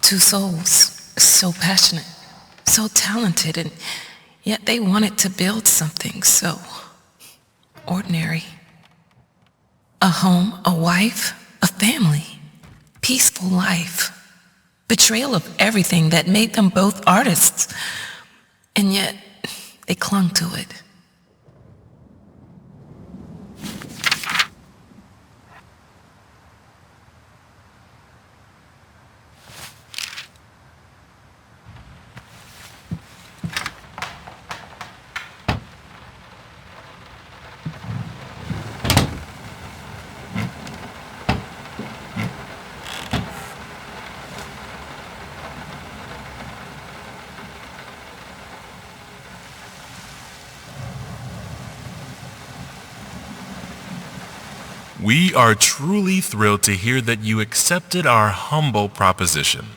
Two souls, so passionate, so talented, and yet they wanted to build something so ordinary. A home, a wife, a family, peaceful life. Betrayal of everything that made them both artists, and yet they clung to it. We are truly thrilled to hear that you accepted our humble proposition.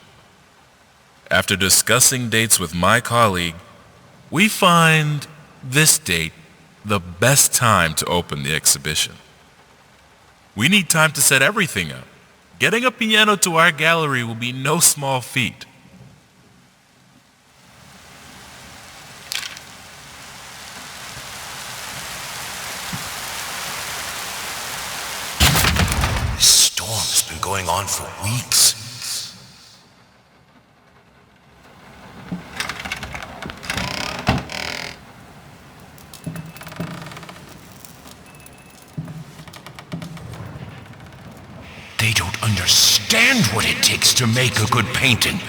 After discussing dates with my colleague, we find this date the best time to open the exhibition. We need time to set everything up. Getting a piano to our gallery will be no small feat. Storm's been going on for weeks. They don't understand what it takes to make a good painting.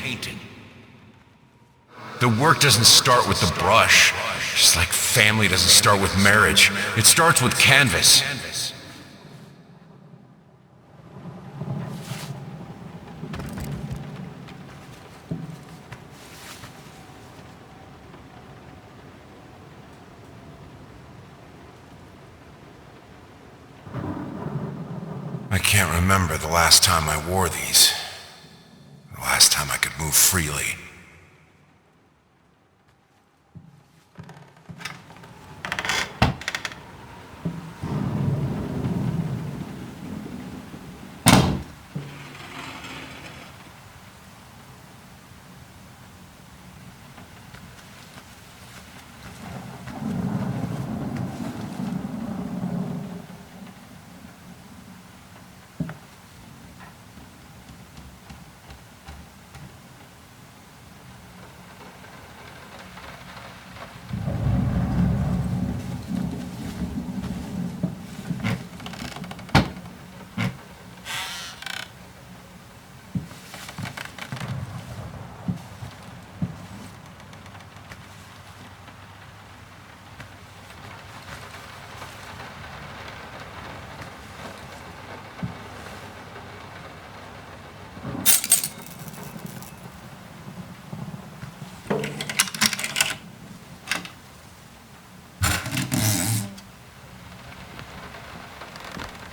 The work doesn't start with the brush, just like family doesn't start with marriage. It starts with canvas. I can't remember the last time I wore these. The last time I could move freely.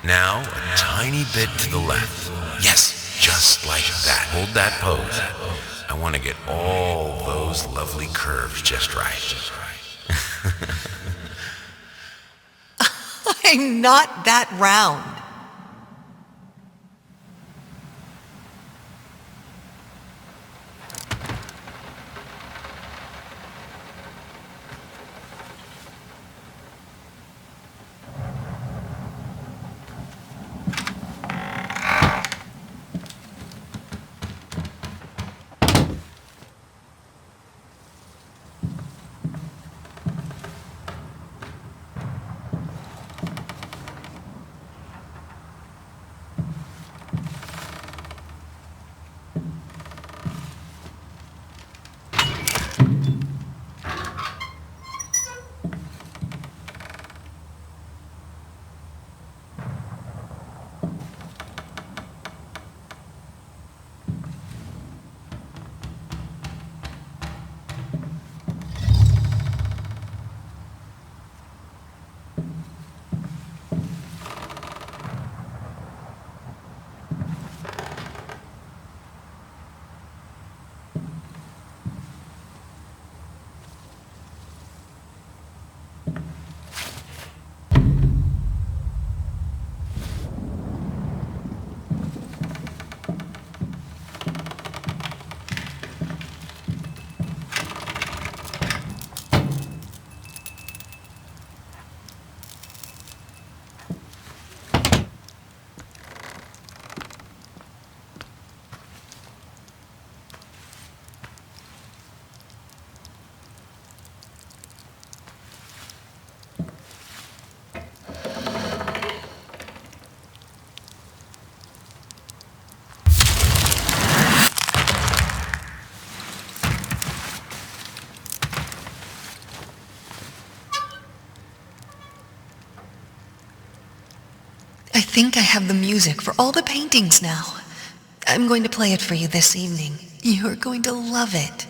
Now, a tiny bit to the left. Yes, just like that. Hold that pose. I want to get all those lovely curves just right. I'm not that round. think I have the music for all the paintings now. I'm going to play it for you this evening. You're going to love it.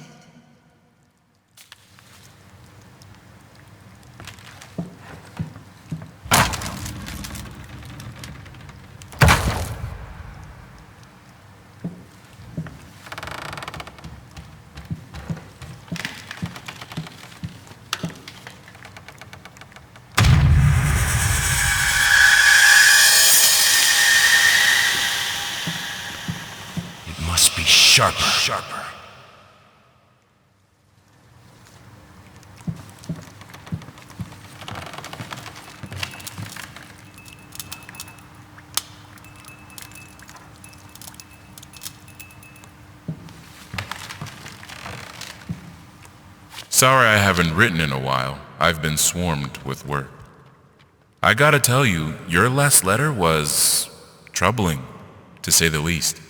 Sharper. Sorry I haven't written in a while. I've been swarmed with work. I gotta tell you, your last letter was troubling, to say the least.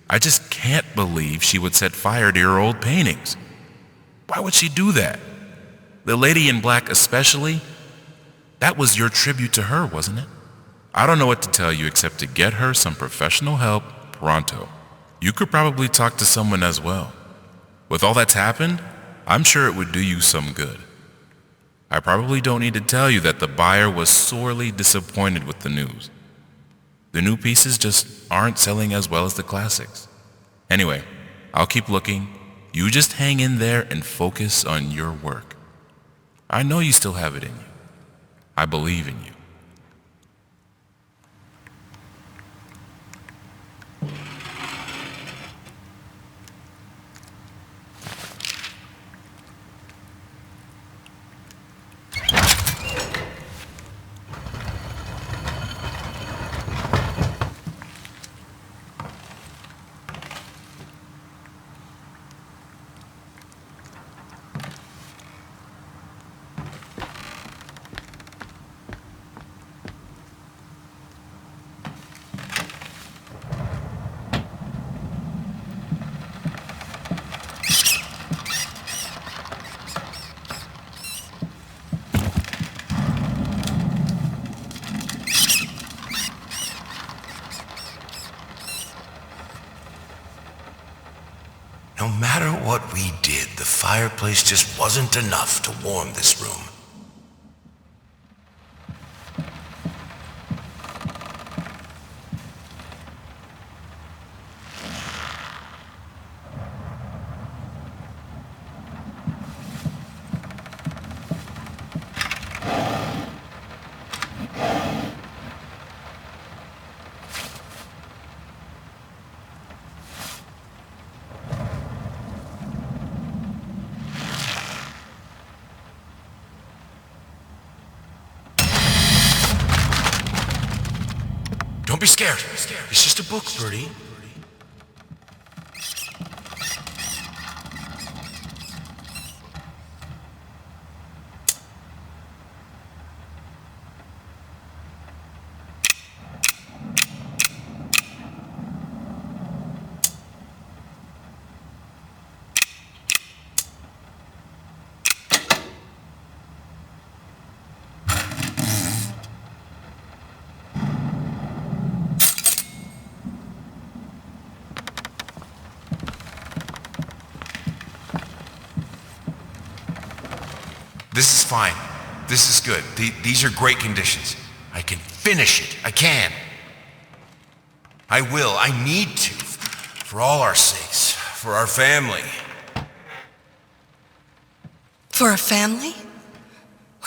I just can't believe she would set fire to your old paintings. Why would she do that? The lady in black especially? That was your tribute to her, wasn't it? I don't know what to tell you except to get her some professional help pronto. You could probably talk to someone as well. With all that's happened, I'm sure it would do you some good. I probably don't need to tell you that the buyer was sorely disappointed with the news. The new pieces just aren't selling as well as the classics. Anyway, I'll keep looking. You just hang in there and focus on your work. I know you still have it in you. I believe in you. No matter what we did, the fireplace just wasn't enough to warm this room. Don't be scared. It's just a book, Birdie. This is fine. This is good. These are great conditions. I can finish it. I can. I will. I need to. For all our sakes. For our family. For a family?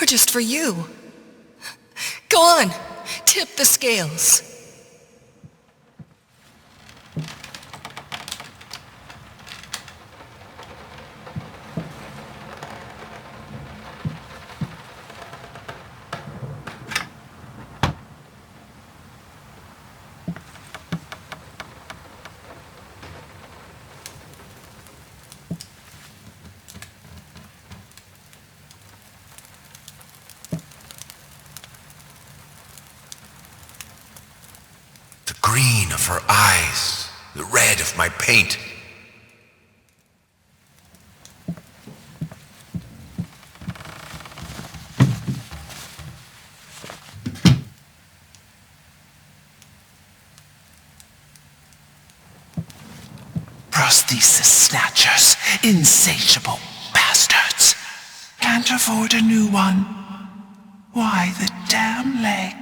Or just for you? Go on. Tip the scales. Green of her eyes, the red of my paint. Prosthesis Snatchers, insatiable bastards. Can't afford a new one. Why the damn leg?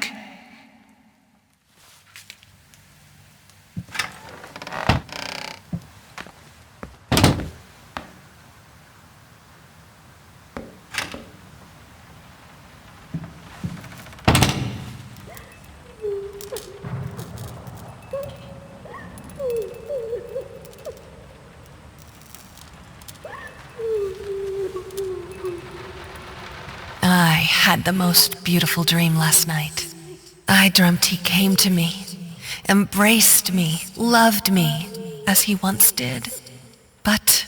I had the most beautiful dream last night. I dreamt he came to me, embraced me, loved me, as he once did. But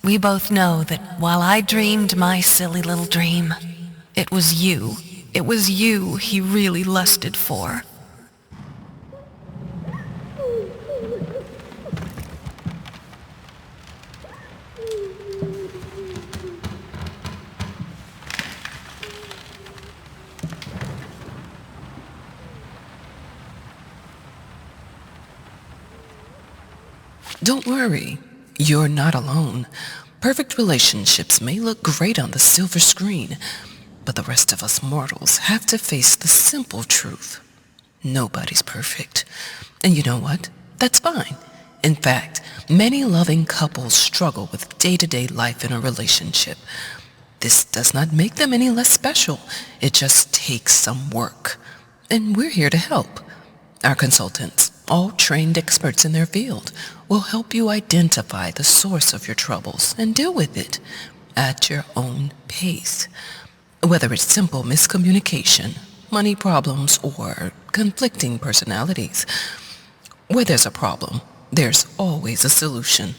we both know that while I dreamed my silly little dream, it was you he really lusted for. Don't worry, you're not alone. Perfect relationships may look great on the silver screen, but the rest of us mortals have to face the simple truth. Nobody's perfect. And you know what? That's fine. In fact, many loving couples struggle with day-to-day life in a relationship. This does not make them any less special. It just takes some work. And we're here to help. Our consultants, all trained experts in their field, will help you identify the source of your troubles and deal with it at your own pace. Whether it's simple miscommunication, money problems, or conflicting personalities, where there's a problem, there's always a solution.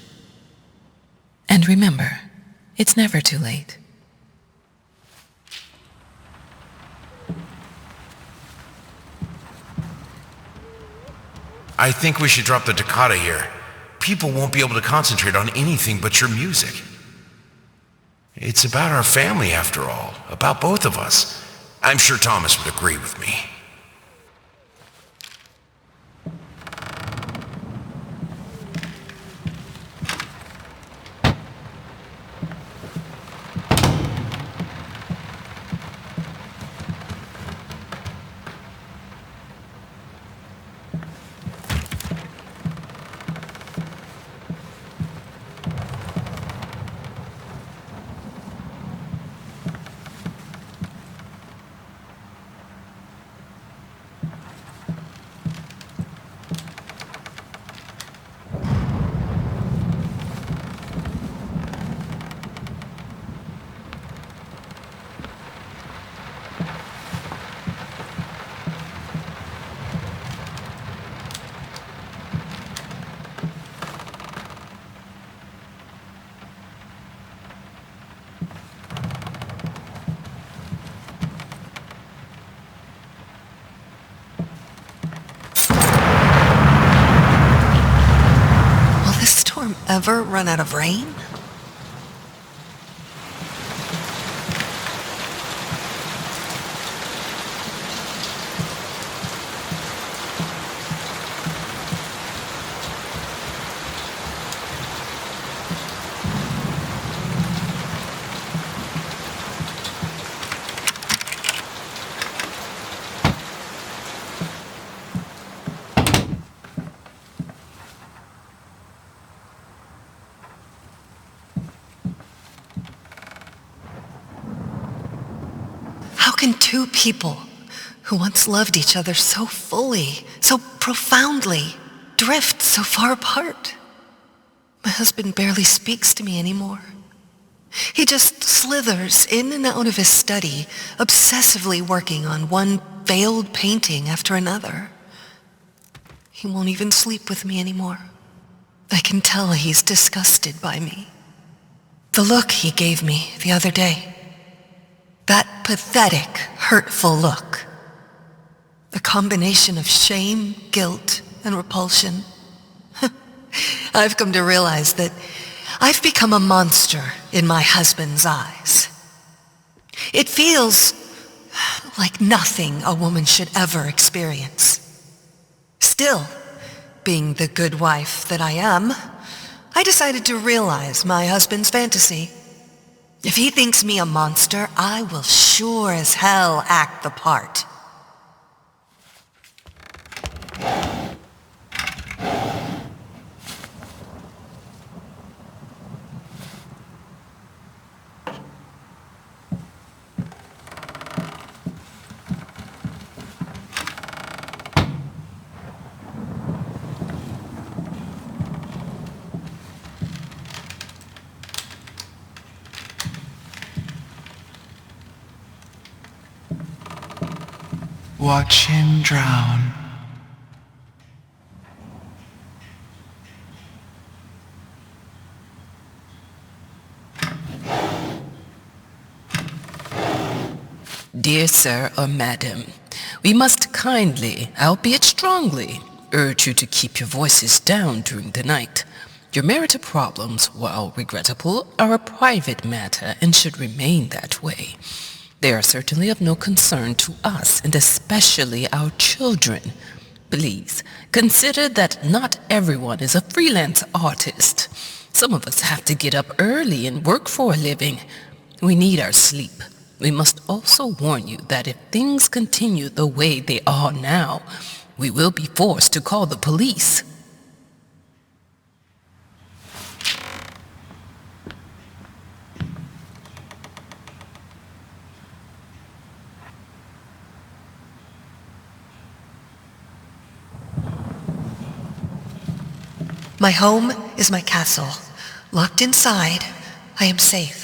And remember, it's never too late. I think we should drop the Toccata here. People won't be able to concentrate on anything but your music. It's about our family, after all. About both of us. I'm sure Thomas would agree with me. Ever run out of rain? How can two people who once loved each other so fully, so profoundly, drift so far apart? My husband barely speaks to me anymore. He just slithers in and out of his study, obsessively working on one failed painting after another. He won't even sleep with me anymore. I can tell he's disgusted by me. The look he gave me the other day, that pathetic, hurtful look. A combination of shame, guilt, and repulsion. I've come to realize that I've become a monster in my husband's eyes. It feels like nothing a woman should ever experience. Still, being the good wife that I am, I decided to realize my husband's fantasy. If he thinks me a monster, I will sure as hell act the part. Watch him drown. Dear sir or madam, we must kindly, albeit strongly, urge you to keep your voices down during the night. Your marital problems, while regrettable, are a private matter and should remain that way. They are certainly of no concern to us, and especially our children. Please, consider that not everyone is a freelance artist. Some of us have to get up early and work for a living. We need our sleep. We must also warn you that if things continue the way they are now, we will be forced to call the police. My home is my castle. Locked inside, I am safe.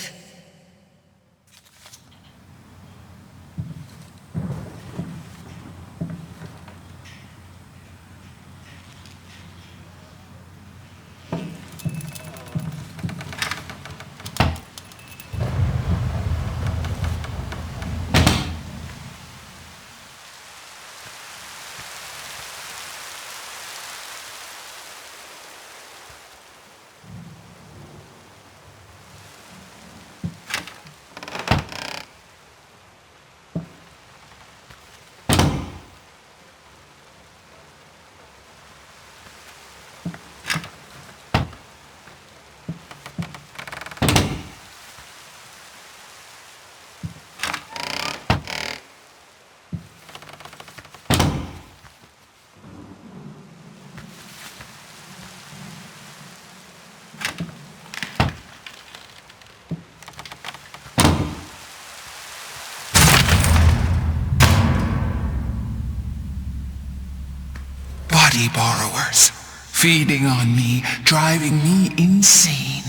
Body borrowers, feeding on me, driving me insane,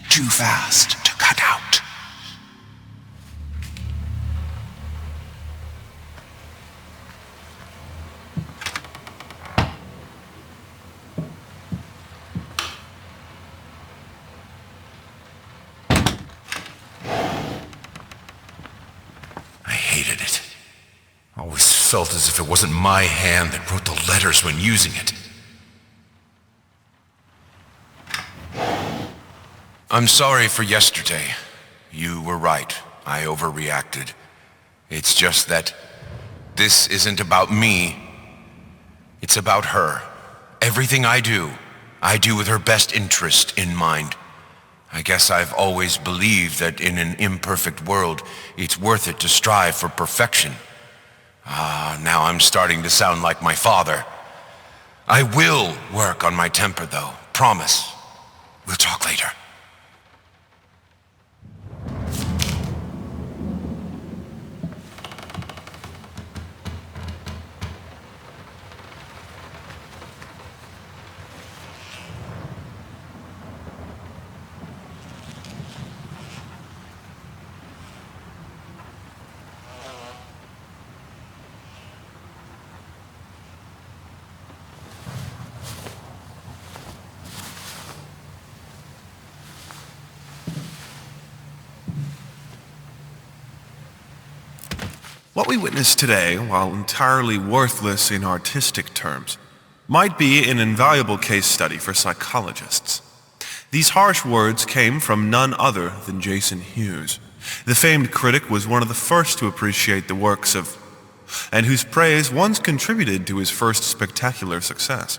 too fast to cut out. I hated it. Always felt as if it wasn't my hand that wrote the letters when using it. I'm sorry for yesterday. You were right. I overreacted. It's just that this isn't about me. It's about her. Everything I do with her best interest in mind. I guess I've always believed that in an imperfect world, it's worth it to strive for perfection. Now I'm starting to sound like my father. I will work on my temper, though. Promise. We'll talk later. What we witness today, while entirely worthless in artistic terms, might be an invaluable case study for psychologists. These harsh words came from none other than Jason Hughes. The famed critic was one of the first to appreciate the works of, and whose praise once contributed to his first spectacular success.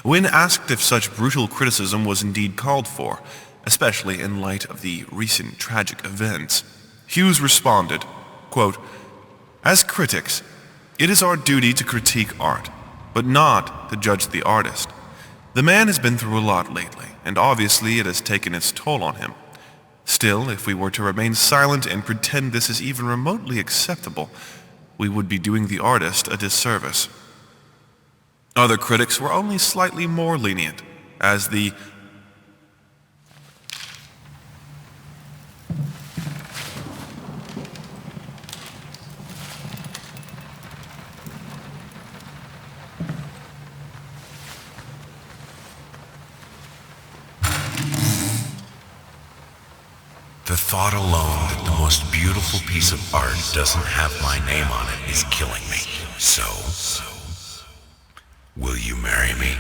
When asked if such brutal criticism was indeed called for, especially in light of the recent tragic events, Hughes responded, quote, "As critics, it is our duty to critique art, but not to judge the artist. The man has been through a lot lately, and obviously it has taken its toll on him. Still, if we were to remain silent and pretend this is even remotely acceptable, we would be doing the artist a disservice." Other critics were only slightly more lenient, as the The thought alone that the most beautiful piece of art doesn't have my name on it is killing me. So, will you marry me?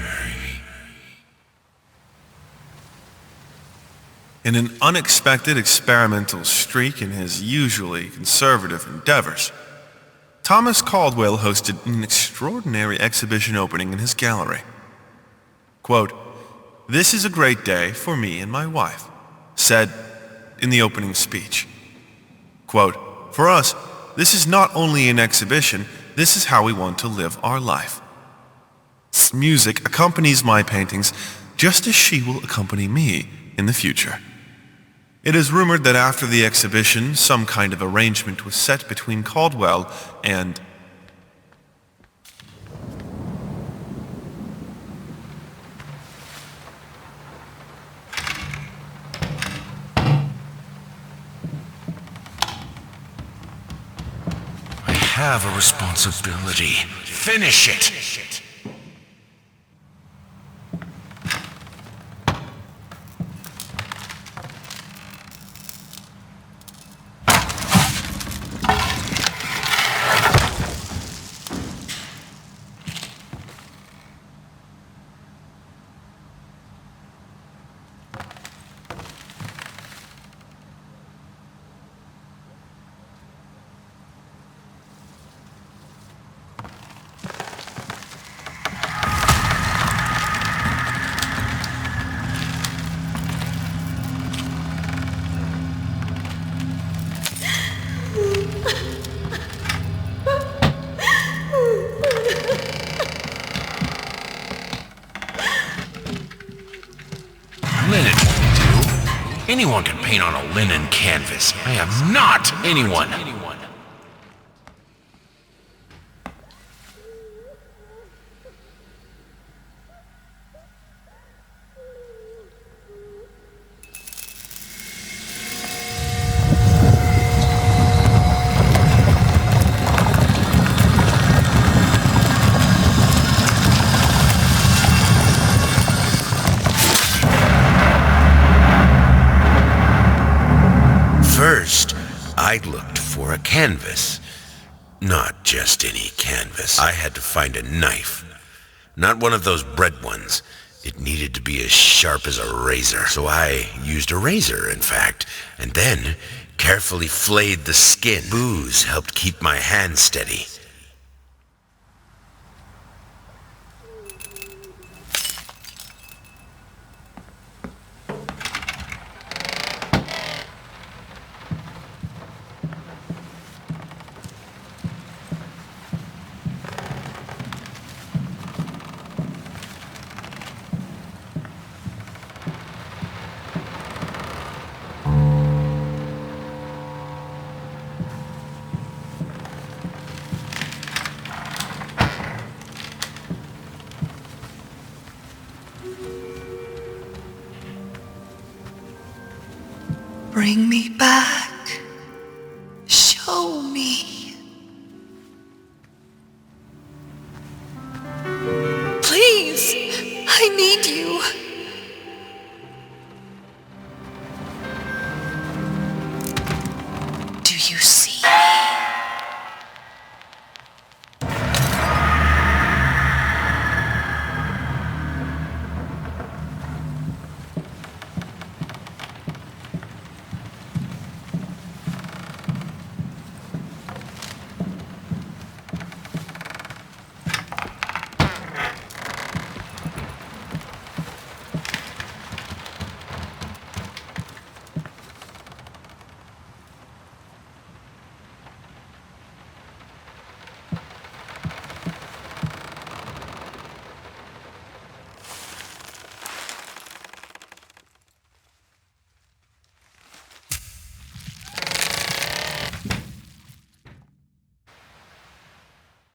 in an unexpected experimental streak in his usually conservative endeavors, Thomas Caldwell hosted an extraordinary exhibition opening in his gallery. Quote, "This is a great day for me and my wife," said in the opening speech. Quote, "For us, this is not only an exhibition, this is how we want to live our life. Music accompanies my paintings just as she will accompany me in the future." It is rumored that after the exhibition, some kind of arrangement was set between Caldwell and I have a responsibility. Finish it! Linen will do. Anyone can paint on a linen canvas. I am not anyone. First, I looked for a canvas. Not just any canvas. I had to find a knife. Not one of those bread ones. It needed to be as sharp as a razor. So I used a razor, in fact, and then carefully flayed the skin. Booze helped keep my hand steady. Bring me back